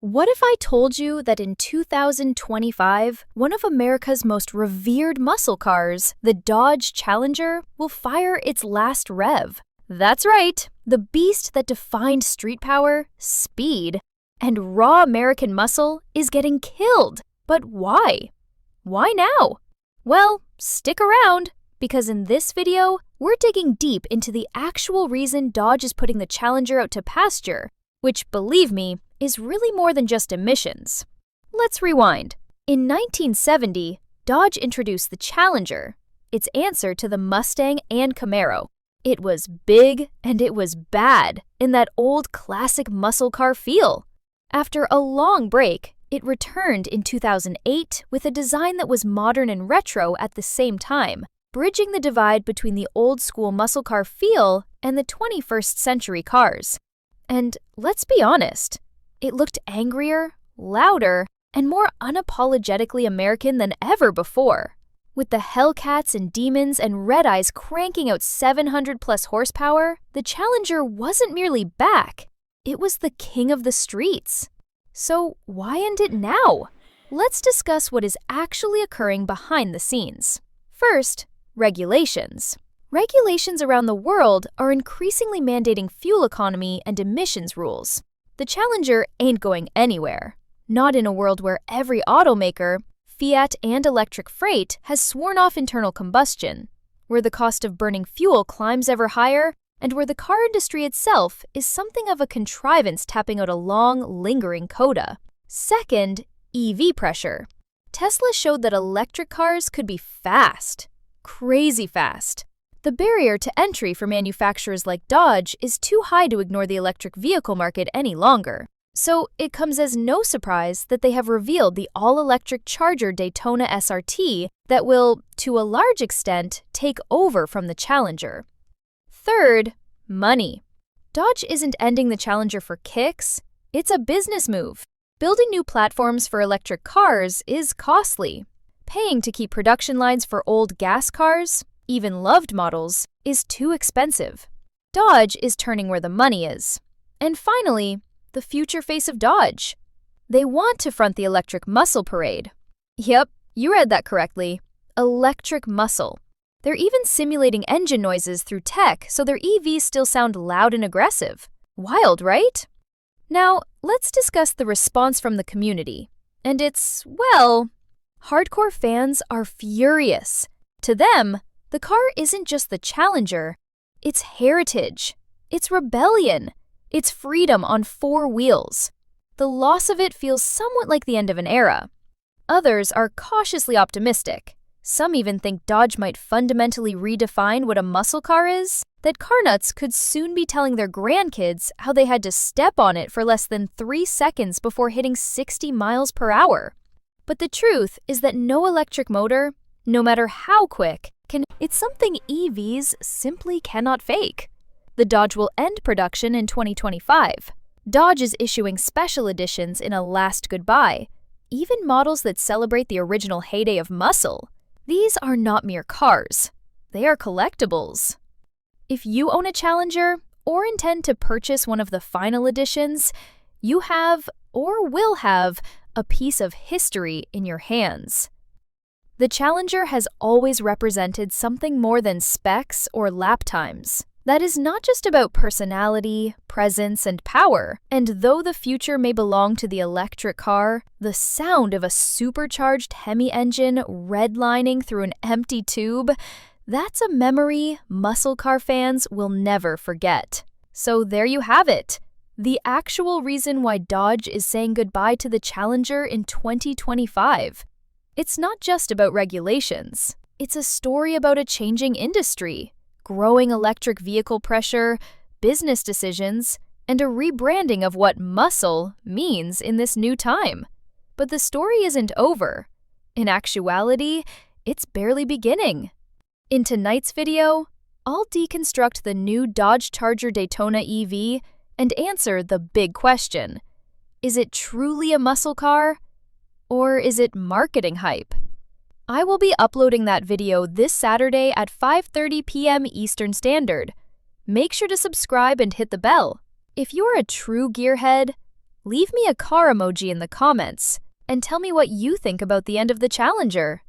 What if I told you that in 2025, one of America's most revered muscle cars, the Dodge Challenger, will fire its last rev? That's right, the beast that defined street power, speed, and raw American muscle is getting killed. But why? Why now? Well, stick around, because in this video, we're digging deep into the actual reason Dodge is putting the Challenger out to pasture, which, believe me, is really more than just emissions. Let's rewind. In 1970, Dodge introduced the Challenger, its answer to the Mustang and Camaro. It was big and it was bad in that old classic muscle car feel. After a long break, it returned in 2008 with a design that was modern and retro at the same time, bridging the divide between the old-school muscle car feel and the 21st century cars. And let's be honest, it looked angrier, louder, and more unapologetically American than ever before. With the Hellcats and Demons and Red Eyes cranking out 700-plus horsepower, the Challenger wasn't merely back, it was the king of the streets. So why end it now? Let's discuss what is actually occurring behind the scenes. First, regulations. Regulations around the world are increasingly mandating fuel economy and emissions rules. The Challenger ain't going anywhere. Not in a world where every automaker, Fiat and electric freight, has sworn off internal combustion, where the cost of burning fuel climbs ever higher, and where the car industry itself is something of a contrivance tapping out a long, lingering coda. Second, EV pressure. Tesla showed that electric cars could be fast. Crazy fast. The barrier to entry for manufacturers like Dodge is too high to ignore the electric vehicle market any longer. So it comes as no surprise that they have revealed the all-electric Charger Daytona SRT that will, to a large extent, take over from the Challenger. Third, money. Dodge isn't ending the Challenger for kicks, it's a business move. Building new platforms for electric cars is costly. Paying to keep production lines for old gas cars, even loved models, is too expensive. Dodge is turning where the money is. And finally, the future face of Dodge. They want to front the electric muscle parade. Yep, you read that correctly. Electric muscle. They're even simulating engine noises through tech so their EVs still sound loud and aggressive. Wild, right? Now, let's discuss the response from the community. And it's, well, hardcore fans are furious. To them, the car isn't just the Challenger, it's heritage, it's rebellion, it's freedom on four wheels. The loss of it feels somewhat like the end of an era. Others are cautiously optimistic. Some even think Dodge might fundamentally redefine what a muscle car is, that car nuts could soon be telling their grandkids how they had to step on it for less than 3 seconds before hitting 60 miles per hour. But the truth is that no electric motor, no matter how quick, it's something EVs simply cannot fake. The Dodge will end production in 2025. Dodge is issuing special editions in a last goodbye, even models that celebrate the original heyday of muscle. These are not mere cars. They are collectibles. If you own a Challenger or intend to purchase one of the final editions, you have, or will have, a piece of history in your hands. The Challenger has always represented something more than specs or lap times. That is not just about personality, presence, and power. And though the future may belong to the electric car, the sound of a supercharged Hemi engine redlining through an empty tube, that's a memory muscle car fans will never forget. So there you have it. The actual reason why Dodge is saying goodbye to the Challenger in 2025. It's not just about regulations. It's a story about a changing industry, growing electric vehicle pressure, business decisions, and a rebranding of what muscle means in this new time. But the story isn't over. In actuality, it's barely beginning. In tonight's video, I'll deconstruct the new Dodge Charger Daytona EV and answer the big question. Is it truly a muscle car? Or is it marketing hype? I will be uploading that video this Saturday at 5:30 p.m. Eastern Standard. Make sure to subscribe and hit the bell. If you're a true gearhead, Leave me a car emoji in the comments and tell me what you think about the end of the Challenger.